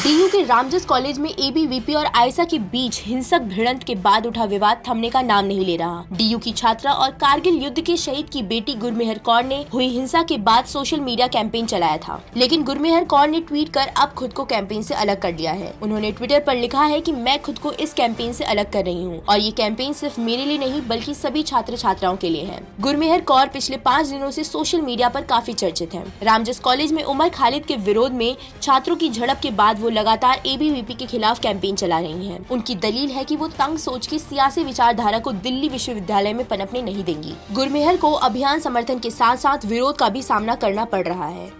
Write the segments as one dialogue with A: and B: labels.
A: DU के Ramjas college में ABVP और आयशा के बीच हिंसक भिड़ंत के बाद उठा विवाद थमने का नाम नहीं ले रहा। डीयू की छात्रा और कारगिल युद्ध के शहीद की बेटी गुरमेहर कौर ने हुई हिंसा के बाद सोशल मीडिया कैंपेन चलाया था, लेकिन गुरमेहर कौर ने ट्वीट कर अब खुद को कैंपेन से अलग कर लिया है। उन्होंने ट्विटर पर लिखा है कि मैं खुद को इस कैंपेन से अलग कर रही हूँ और ये कैंपेन सिर्फ मेरे लिए नहीं बल्कि सभी छात्र छात्राओं के लिए है। गुरमेहर कौर पिछले 5 दिनों से सोशल मीडिया पर काफी चर्चित है। रामजस कॉलेज में उमर खालिद के विरोध में छात्रों की झड़प के बाद वो लगातार एबीवीपी के खिलाफ कैंपेन चला रही हैं। उनकी दलील है कि वो तंग सोच की सियासी विचारधारा को दिल्ली विश्वविद्यालय में पनपने नहीं देंगी। गुरमेहर को अभियान समर्थन के साथ साथ विरोध का भी सामना करना पड़ रहा है।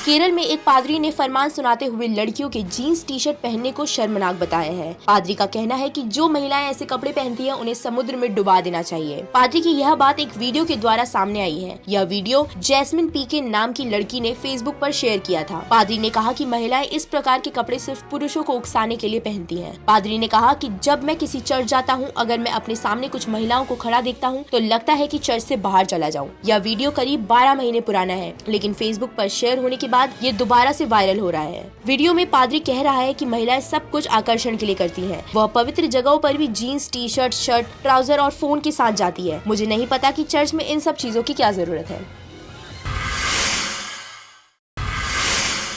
A: केरल में एक पादरी ने फरमान सुनाते हुए लड़कियों के जीन्स टी शर्ट पहनने को शर्मनाक बताया है। पादरी का कहना है कि जो महिलाएं ऐसे कपड़े पहनती हैं उन्हें समुद्र में डुबा देना चाहिए। पादरी की यह बात एक वीडियो के द्वारा सामने आई है। यह वीडियो जैस्मिन पी के नाम की लड़की ने फेसबुक पर शेयर किया था। पादरी ने कहा कि महिलाएं इस प्रकार के कपड़े सिर्फ पुरुषों को उकसाने के लिए पहनती हैं। पादरी ने कहा कि जब मैं किसी चर्च जाता हूँ, अगर मैं अपने सामने कुछ महिलाओं को खड़ा देखता हूँ तो लगता है कि चर्च से बाहर चला जाऊँ। यह वीडियो करीब 12 महीने पुराना है, लेकिन फेसबुक पर शेयर होने के बाद ये दोबारा से वायरल हो रहा है। वीडियो में पादरी कह रहा है कि महिलाएं सब कुछ आकर्षण के लिए करती हैं। वह पवित्र जगहों पर भी jeans, T shirt, shirt, trouser और फोन के साथ जाती है। मुझे नहीं पता कि चर्च में इन सब चीजों की क्या जरूरत है।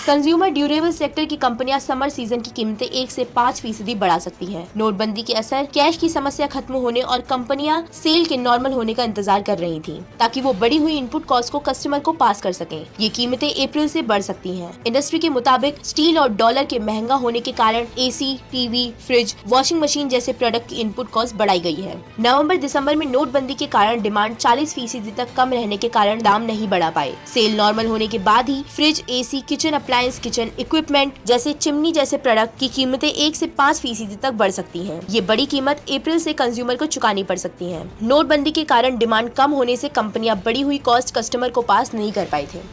A: कंज्यूमर ड्यूरेबल सेक्टर की कंपनियां समर सीजन की कीमतें 1 से 5% बढ़ा सकती हैं। नोटबंदी के असर, कैश की समस्या खत्म होने और कंपनियां सेल के नॉर्मल होने का इंतजार कर रही थीं, ताकि वो बढ़ी हुई इनपुट कॉस्ट को कस्टमर को पास कर सकें। ये कीमतें अप्रैल से बढ़ सकती हैं। इंडस्ट्री के मुताबिक स्टील और डॉलर के महंगा होने के कारण AC, TV, fridge, washing machine जैसे प्रोडक्ट की इनपुट कॉस्ट बढ़ाई गई है। नवम्बर दिसंबर में नोटबंदी के कारण डिमांड 40% तक कम रहने के कारण दाम नहीं बढ़ा पाए। सेल नॉर्मल होने के बाद ही fridge, AC, kitchen appliance, kitchen equipment जैसे चिमनी जैसे प्रोडक्ट की कीमतें 1 से 5% तक बढ़ सकती हैं। ये बड़ी कीमत अप्रैल से कंज्यूमर को चुकानी पड़ सकती है। नोटबंदी के कारण डिमांड कम होने से कंपनियां बढ़ी हुई कॉस्ट कस्टमर को पास नहीं कर पाए थे।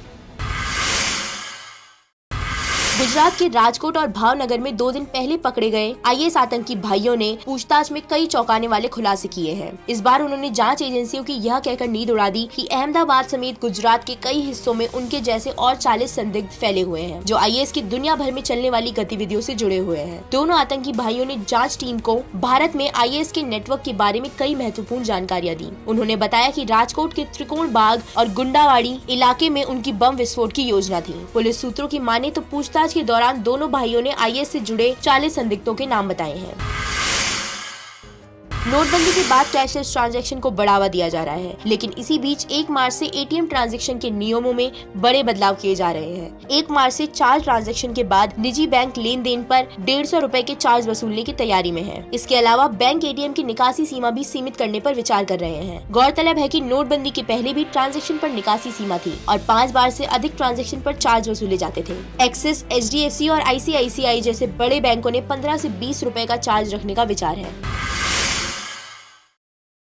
A: गुजरात के राजकोट और भावनगर में 2 दिन पहले पकड़े गए आईएस आतंकी भाइयों ने पूछताछ में कई चौंकाने वाले खुलासे किए हैं। इस बार उन्होंने जांच एजेंसियों की यह कहकर नींद उड़ा दी कि अहमदाबाद समेत गुजरात के कई हिस्सों में उनके जैसे और 40 संदिग्ध फैले हुए हैं, जो आईएस की दुनिया भर में चलने वाली गतिविधियों से जुड़े हुए हैं। दोनों आतंकी भाइयों ने जाँच टीम को भारत में आईएस के नेटवर्क के बारे में कई महत्वपूर्ण जानकारियाँ दी। उन्होंने बताया कि राजकोट के त्रिकोण बाग और गुंडावाड़ी इलाके में उनकी बम विस्फोट की योजना थी। पुलिस सूत्रों की माने तो पूछताछ के दौरान दोनों भाइयों ने आईएस से जुड़े 40 संदिग्धों के नाम बताए हैं। नोटबंदी के बाद कैशलेस ट्रांजैक्शन को बढ़ावा दिया जा रहा है, लेकिन इसी बीच 1 मार्च से एटीएम ट्रांजैक्शन के नियमों में बड़े बदलाव किए जा रहे हैं। 1 मार्च से 4 ट्रांजैक्शन के बाद निजी बैंक लेन देन पर 150 रुपए के चार्ज वसूलने की तैयारी में है। इसके अलावा बैंक एटीएम की निकासी सीमा भी सीमित करने पर विचार कर रहे हैं। गौरतलब है कि नोटबंदी के पहले भी ट्रांजैक्शन पर निकासी सीमा थी और 5 बार से अधिक ट्रांजैक्शन पर चार्ज वसूले जाते थे। एक्सिस, एचडीएफसी और आईसीआईसीआई जैसे बड़े बैंकों ने 15 से 20 रुपए का चार्ज रखने का विचार है।